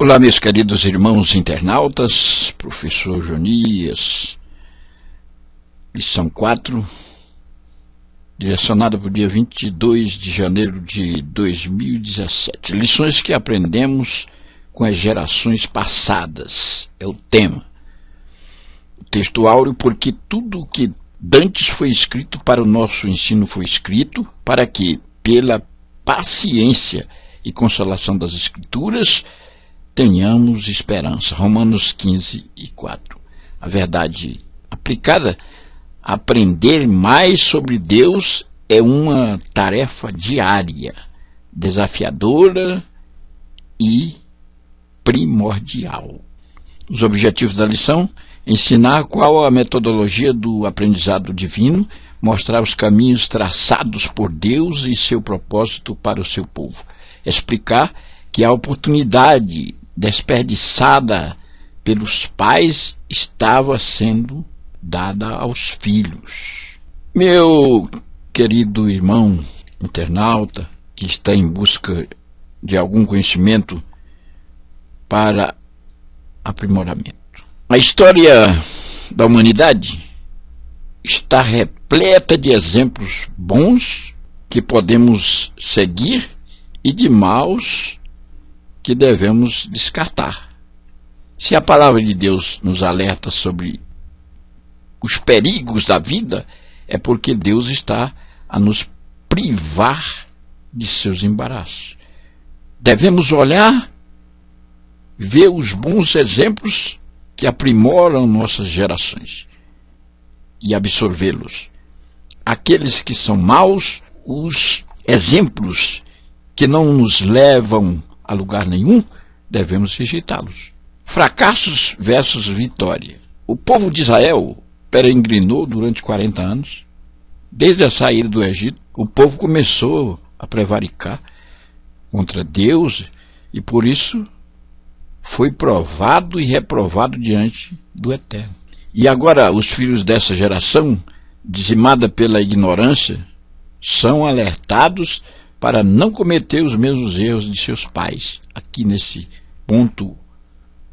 Olá, meus queridos irmãos internautas, professor Jonias, lição 4, direcionada para o dia 22 de janeiro de 2017. Lições que aprendemos com as gerações passadas, é o tema. O texto áureo, porque tudo o que dantes foi escrito para o nosso ensino foi escrito, para que, pela paciência e consolação das Escrituras, tenhamos esperança. Romanos 15:4. A verdade aplicada, aprender mais sobre Deus é uma tarefa diária, desafiadora e primordial. Os objetivos da lição: ensinar qual a metodologia do aprendizado divino, mostrar os caminhos traçados por Deus e seu propósito para o seu povo, explicar que a oportunidade desperdiçada pelos pais estava sendo dada aos filhos. Meu querido irmão internauta que está em busca de algum conhecimento para aprimoramento, a história da humanidade está repleta de exemplos bons que podemos seguir e de maus que devemos descartar. Se a palavra de Deus nos alerta sobre os perigos da vida, é porque Deus está a nos privar de seus embaraços. Devemos olhar, ver os bons exemplos que aprimoram nossas gerações e absorvê-los. Aqueles que são maus, os exemplos que não nos levam a lugar nenhum, devemos rejeitá-los. Fracassos versus vitória. O povo de Israel peregrinou durante 40 anos. Desde a saída do Egito, o povo começou a prevaricar contra Deus e por isso foi provado e reprovado diante do Eterno. E agora os filhos dessa geração, dizimada pela ignorância, são alertados para não cometer os mesmos erros de seus pais. Aqui nesse ponto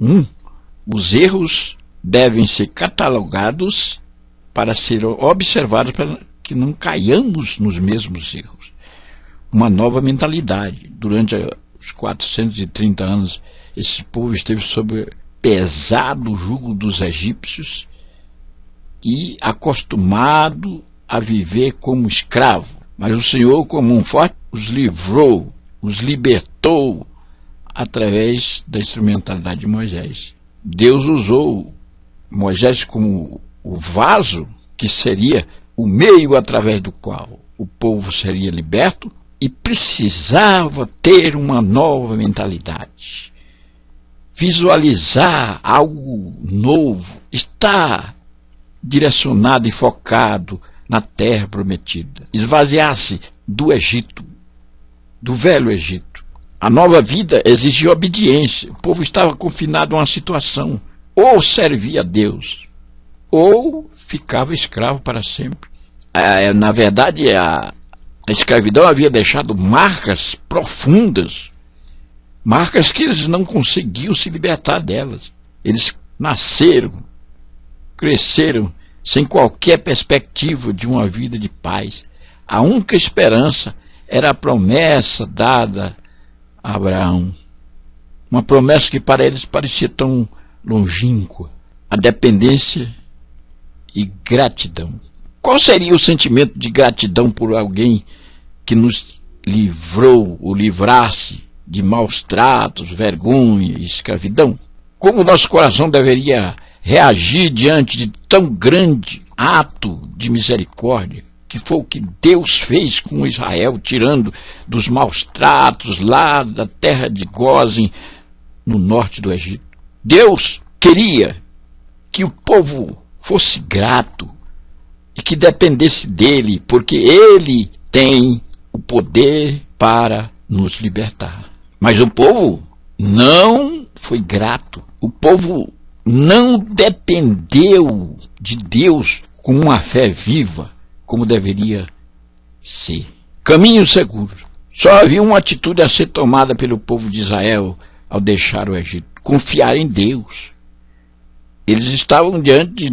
1, os erros devem ser catalogados para ser observados para que não caiamos nos mesmos erros. Uma nova mentalidade. Durante os 430 anos, esse povo esteve sob pesado jugo dos egípcios e acostumado a viver como escravo. Mas o Senhor, como um forte, os livrou, os libertou através da instrumentalidade de Moisés. Deus usou Moisés como o vaso que seria o meio através do qual o povo seria liberto e precisava ter uma nova mentalidade, visualizar algo novo, estar direcionado e focado na terra prometida, esvaziar-se do Egito, do velho Egito. A nova vida exigia obediência. O povo estava confinado a uma situação: ou servia a Deus, ou ficava escravo para sempre. Na verdade, a escravidão havia deixado marcas profundas, marcas que eles não conseguiam se libertar delas. Eles nasceram, cresceram sem qualquer perspectiva de uma vida de paz. A única esperança era a promessa dada a Abraão. Uma promessa que para eles parecia tão longínqua. A dependência e gratidão. Qual seria o sentimento de gratidão por alguém que nos livrou ou livrasse de maus tratos, vergonha e escravidão? Como nosso coração deveria reagir diante de tão grande ato de misericórdia, que foi o que Deus fez com Israel, tirando dos maus tratos lá da terra de Gósen, no norte do Egito. Deus queria que o povo fosse grato e que dependesse dele, porque ele tem o poder para nos libertar. Mas o povo não foi grato. O povo não dependeu de Deus com uma fé viva, como deveria ser. Caminho seguro. Só havia uma atitude a ser tomada pelo povo de Israel ao deixar o Egito? Confiar em Deus. Eles estavam diante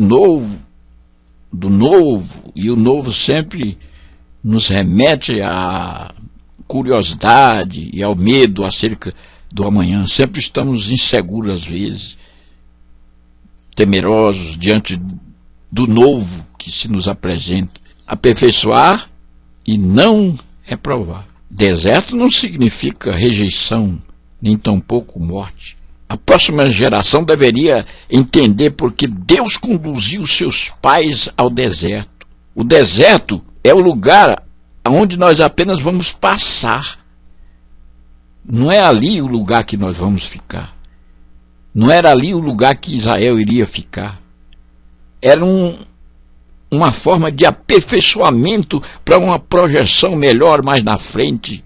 do novo, e o novo sempre nos remete à curiosidade e ao medo acerca do amanhã. Sempre estamos inseguros às vezes, temerosos diante do novo que se nos apresenta. Aperfeiçoar e não reprovar. Deserto não significa rejeição, nem tampouco morte. A próxima geração deveria entender porque Deus conduziu seus pais ao deserto. O deserto é o lugar onde nós apenas vamos passar. Não é ali o lugar que nós vamos ficar. Não era ali o lugar que Israel iria ficar. Era uma forma de aperfeiçoamento para uma projeção melhor mais na frente.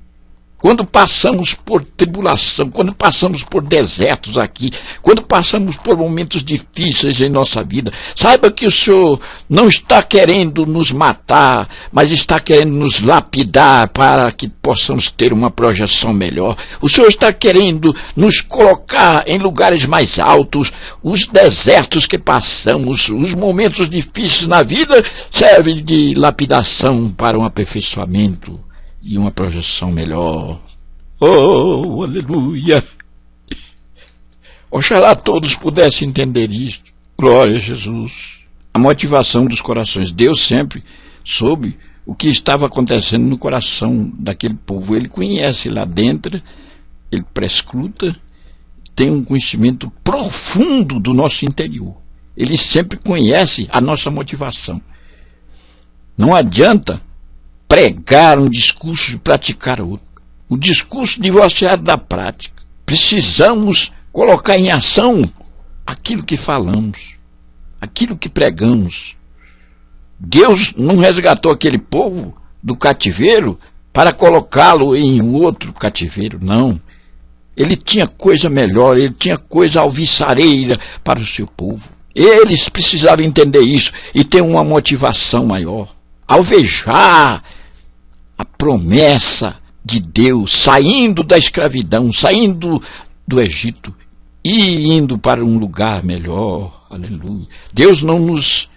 Quando passamos por tribulação, quando passamos por desertos aqui, quando passamos por momentos difíceis em nossa vida, saiba que o Senhor não está querendo nos matar, mas está querendo nos lapidar para que possamos ter uma projeção melhor. O Senhor está querendo nos colocar em lugares mais altos. Os desertos que passamos, os momentos difíceis na vida, servem de lapidação para um aperfeiçoamento e uma projeção melhor. Oh, aleluia! Oxalá todos pudessem entender isto. Glória a Jesus. A motivação dos corações. Deus sempre soube o que estava acontecendo no coração daquele povo. Ele conhece lá dentro, ele prescruta, tem um conhecimento profundo do nosso interior. Ele sempre conhece a nossa motivação. Não adianta pregar um discurso e praticar outro. O discurso divorciado da prática. Precisamos colocar em ação aquilo que falamos, aquilo que pregamos. Deus não resgatou aquele povo do cativeiro para colocá-lo em outro cativeiro, não. Ele tinha coisa melhor, ele tinha coisa alvissareira para o seu povo. Eles precisavam entender isso e ter uma motivação maior. Alvejar a promessa de Deus, saindo da escravidão, saindo do Egito e indo para um lugar melhor. Aleluia. Deus não nos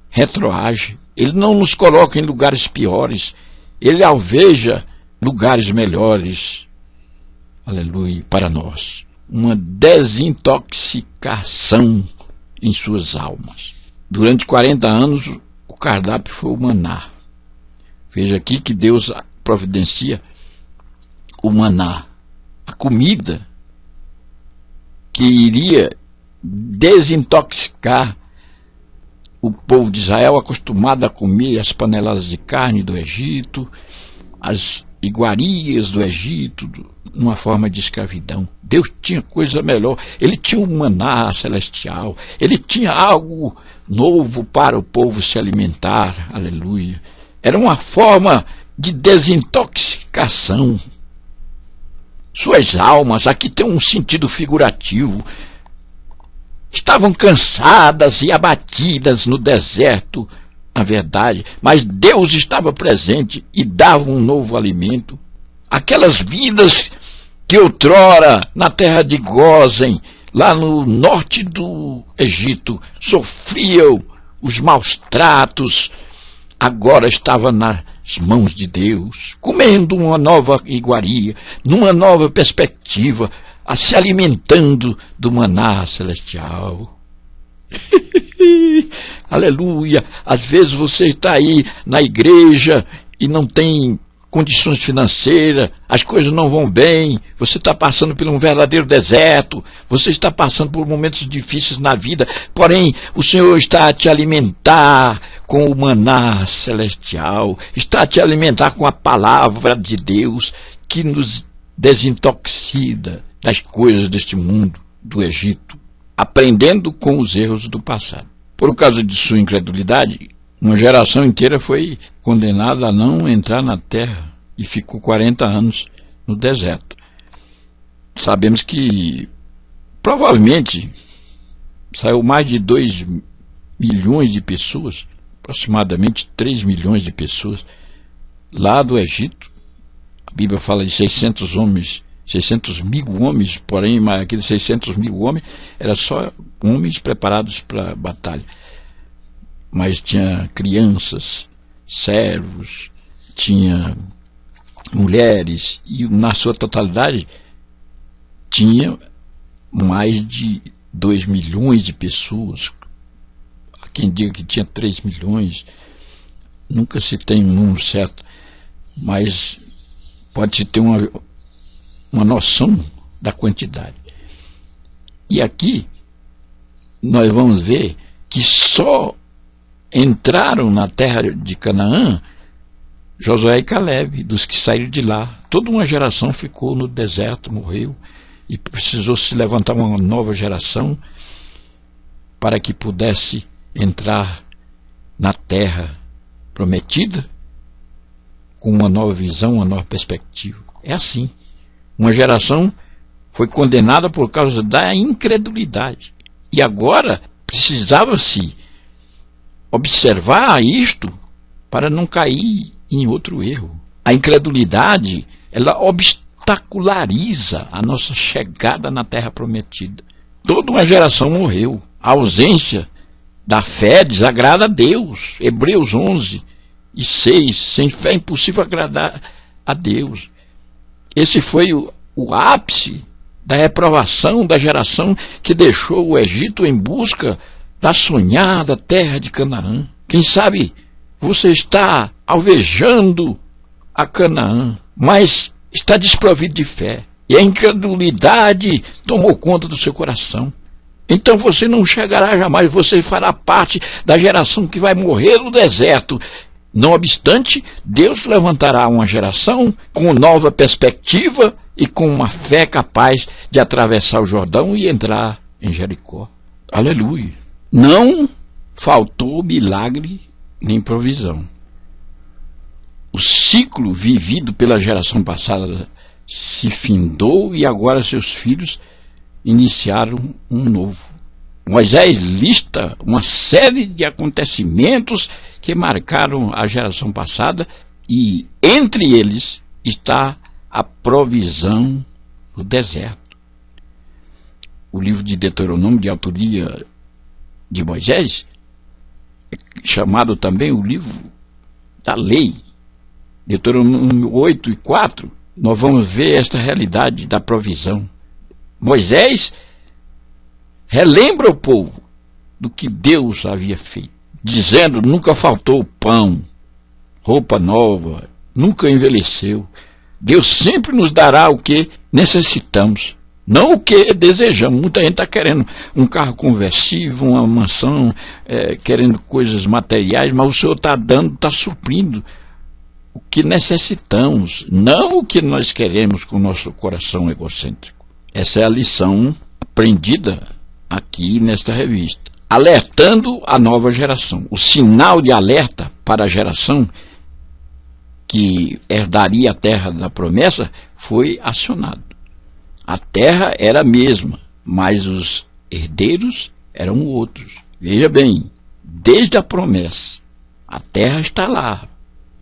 retroage, Ele não nos coloca em lugares piores, Ele alveja lugares melhores. Aleluia, para nós. Uma desintoxicação em suas almas. Durante 40 anos, o cardápio foi o maná. Veja aqui que Deus providencia o maná, a comida que iria desintoxicar o povo de Israel, acostumado a comer as paneladas de carne do Egito, as iguarias do Egito, numa forma de escravidão. Deus tinha coisa melhor. Ele tinha um maná celestial. Ele tinha algo novo para o povo se alimentar. Aleluia. Era uma forma de desintoxicação. Suas almas, aqui tem um sentido figurativo, estavam cansadas e abatidas no deserto, na verdade, mas Deus estava presente e dava um novo alimento. Aquelas vidas que outrora, na terra de Gósen, lá no norte do Egito, sofriam os maus tratos, agora estava nas mãos de Deus, comendo uma nova iguaria, numa nova perspectiva, se alimentando do maná celestial. Aleluia! Às vezes você está aí na igreja e não tem condições financeiras, as coisas não vão bem, você está passando por um verdadeiro deserto, você está passando por momentos difíceis na vida, porém o Senhor está a te alimentar com o maná celestial, está a te alimentar com a palavra de Deus que nos desintoxida das coisas deste mundo, do Egito, aprendendo com os erros do passado. Por causa de sua incredulidade, uma geração inteira foi condenada a não entrar na terra e ficou 40 anos no deserto. Sabemos que provavelmente saiu mais de 2 milhões de pessoas, aproximadamente 3 milhões de pessoas lá do Egito. A Bíblia fala de 600 homens 600 mil homens, porém aqueles 600 mil homens eram só homens preparados para a batalha. Mas tinha crianças, servos, tinha mulheres, e na sua totalidade tinha mais de 2 milhões de pessoas. Há quem diga que tinha 3 milhões, nunca se tem um número certo, mas pode-se ter uma noção da quantidade. E aqui nós vamos ver que só entraram na terra de Canaã Josué e Caleb, dos que saíram de lá. Toda uma geração ficou no deserto, morreu, e precisou se levantar uma nova geração para que pudesse entrar na terra prometida com uma nova visão, uma nova perspectiva. É assim. Uma geração foi condenada por causa da incredulidade. E agora precisava-se observar isto para não cair em outro erro. A incredulidade, ela obstaculariza a nossa chegada na terra prometida. Toda uma geração morreu. A ausência da fé desagrada a Deus. Hebreus 11:6. Sem fé é impossível agradar a Deus. Esse foi o ápice da reprovação da geração que deixou o Egito em busca da sonhada terra de Canaã. Quem sabe você está alvejando a Canaã, mas está desprovido de fé, e a incredulidade tomou conta do seu coração. Então você não chegará jamais, você fará parte da geração que vai morrer no deserto. Não obstante, Deus levantará uma geração com nova perspectiva e com uma fé capaz de atravessar o Jordão e entrar em Jericó. Aleluia! Não faltou milagre nem provisão. O ciclo vivido pela geração passada se findou e agora seus filhos iniciaram um novo. Moisés lista uma série de acontecimentos que marcaram a geração passada, e entre eles está a provisão do deserto. O livro de Deuteronômio, de autoria de Moisés, é chamado também o livro da lei. Deuteronômio 8:4, nós vamos ver esta realidade da provisão. Moisés relembra o povo do que Deus havia feito, dizendo: nunca faltou pão, roupa nova, nunca envelheceu. Deus sempre nos dará o que necessitamos, não o que desejamos. Muita gente está querendo um carro conversível, uma mansão, querendo coisas materiais, mas o Senhor está dando, está suprindo o que necessitamos, não o que nós queremos com o nosso coração egocêntrico. Essa é a lição aprendida aqui nesta revista, alertando a nova geração. O sinal de alerta para a geração que herdaria a terra da promessa foi acionado. A terra era a mesma, mas os herdeiros eram outros. Veja bem, desde a promessa, a terra está lá.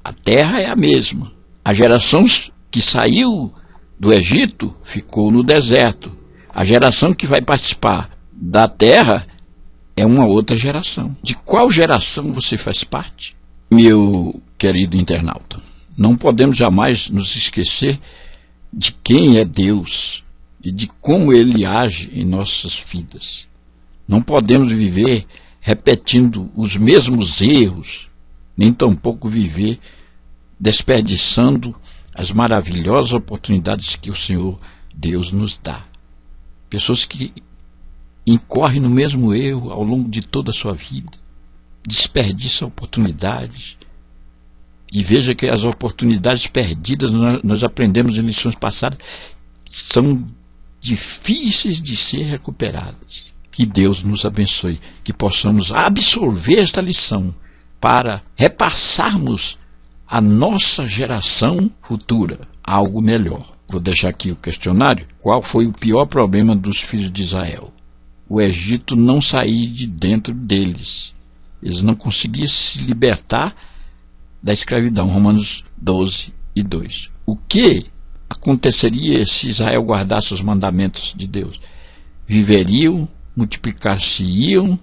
A terra é a mesma. A geração que saiu do Egito ficou no deserto. A geração que vai participar da terra é uma outra geração. De qual geração você faz parte? Meu querido internauta, não podemos jamais nos esquecer de quem é Deus e de como Ele age em nossas vidas. Não podemos viver repetindo os mesmos erros, nem tampouco viver desperdiçando as maravilhosas oportunidades que o Senhor Deus nos dá. Pessoas que incorrem no mesmo erro ao longo de toda a sua vida, desperdiçam oportunidades. E veja que as oportunidades perdidas, nós aprendemos em lições passadas, são difíceis de ser recuperadas. Que Deus nos abençoe, que possamos absorver esta lição para repassarmos à nossa geração futura algo melhor. Vou deixar aqui o questionário. Qual foi o pior problema dos filhos de Israel? O Egito não saía de dentro deles. Eles não conseguiam se libertar da escravidão. Romanos 12:2. O que aconteceria se Israel guardasse os mandamentos de Deus? Viveriam, multiplicar-se-iam,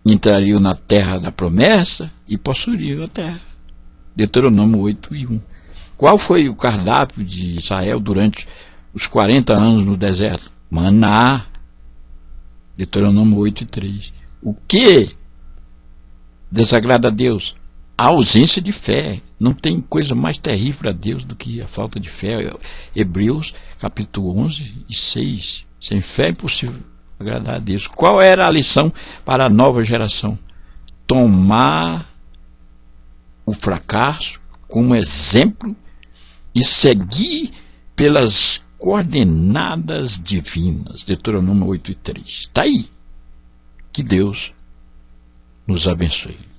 entrariam na terra da promessa e possuiriam a terra. Deuteronômio 8:1. Qual foi o cardápio de Israel durante os 40 anos no deserto? Maná. Deuteronômio 8:3. O que desagrada a Deus? A ausência de fé. Não tem coisa mais terrível para Deus do que a falta de fé. Hebreus capítulo 11:6. Sem fé é impossível agradar a Deus. Qual era a lição para a nova geração? Tomar o fracasso como exemplo e seguir pelas coordenadas divinas. Deuteronômio 8:3. Está aí. Que Deus nos abençoe.